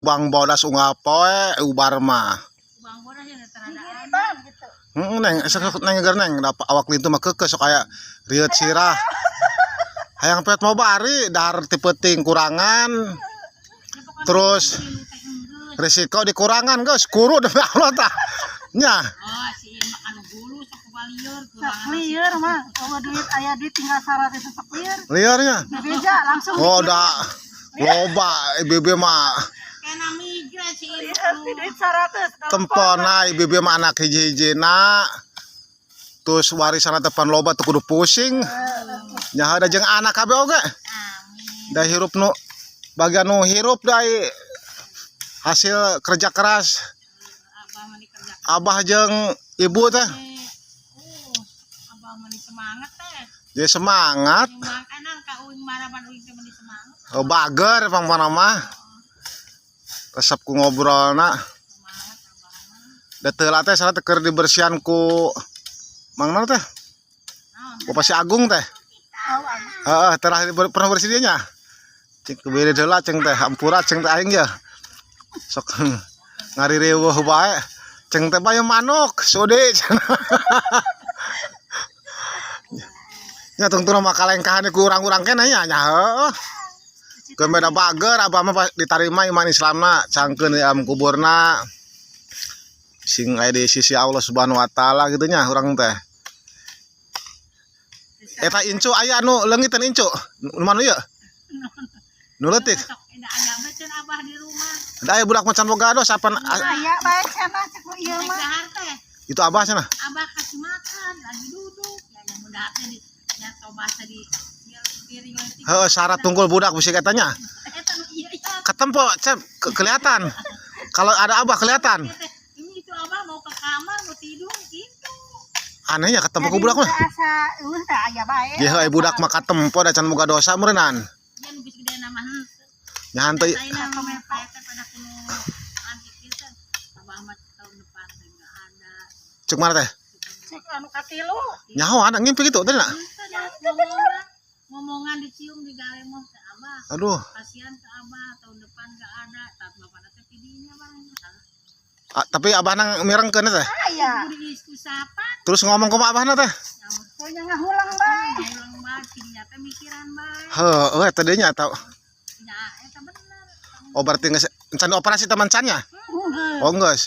Bang bodas ungapoe ubar mah. Bang bodas ya teradaan gitu. Neng neng neng dapat awak itu mah kekeh sok aya riet sirah. Hayang pet mau bari dahar tipeting kurangan. Terus risiko dikurangan geus kuru demi Allah tah. Nya. Oh, si makan gulu sok balieur Sok lieur mah, kalau duit aya duit tinggal 100 sok lieur. Liarnya. Bebeja langsung. Oh da loba ibu mah. kena migrasi Duit 100. Tempona ibu mah anak hiji-hijina. Terus warisan depan loba tuh kudu pusing. Nya ada jeung anak kabeh oge. amin. Da hirup nu bagian nu hirup dari hasil kerja keras Abah mah kerja abah jeung ibu teh. abah mah semangat teh. Jadi semangat. Yang makanan ka uing maraban uing teh meni semangat. Oh, bager pang mana mah. Resep ku ngobrolna. Semangat abah mah. Da teu teh salah teh keur dibersihan ku mangna teh. Bapak si Agung teh. Heeh, terakhir pernah bersih dia nya. Cek kebiri deula ceng teh hampura ceng teh aing ya. Sok ngari riweuh bae. Ceng teh bae manuk, sode. Nya tungtuna mah kalengkahan ku urang-urang keneh nya heuh. Keun beda bager abah mah ditarima iman Islamna cangkeun di alam kuburna. Sing aya di sisi Allah Subhanahu wa taala gitu nya urang teh. Eta incu aya anu leungitan incu. Nu mana ieu? Nu leutik. Sok eda aya bacan abah di rumah. Da aya budak macan boga dos apan Aya bae cenah cek ieu Naik mah. dahar teh. itu abah cenah. Abah kasih makan lagi duduk ya yang mudah teh di nya tobasa di piring leutik. Heuh syarat tunggul budak bisi katanya. Eta nu iya iya. Ketempo kelihatan. Kalau ada abah kelihatan. Ini itu abah mau ke kamar mau tidur gitu. Anehnya ketempo ku budak mah. Asa eueuh teh aya bae. Ye heuh budak mah katempo da can boga dosa meureunnan. Dia nu geus gede nama henteu. Nya hanteu Ayeuna pemepet teh pada kuno antik kieu teh. Abah mah tahun depan teh enggak ada. cek mana teh? Cek anu katilu. Nyaho anak ngimpi gitu teh na. Henteu dah ngomongan dicium di galemos teh abah. Aduh, Kasihan ke abah tahun depan enggak ada. Tat bapak teh pidinya bang. tapi abah nang mirengkeun teh. Aya. Kudu diistu sapa? Terus ngomong kumaha abahna teh? Pokoknya ngahulang bae. Ulang bae pidinya teh mikiran bae. Heuh, teh dieu nya tau. Ya eta bener. Oh berarti geus can operasi teman cannya? Enggak. Oh geus.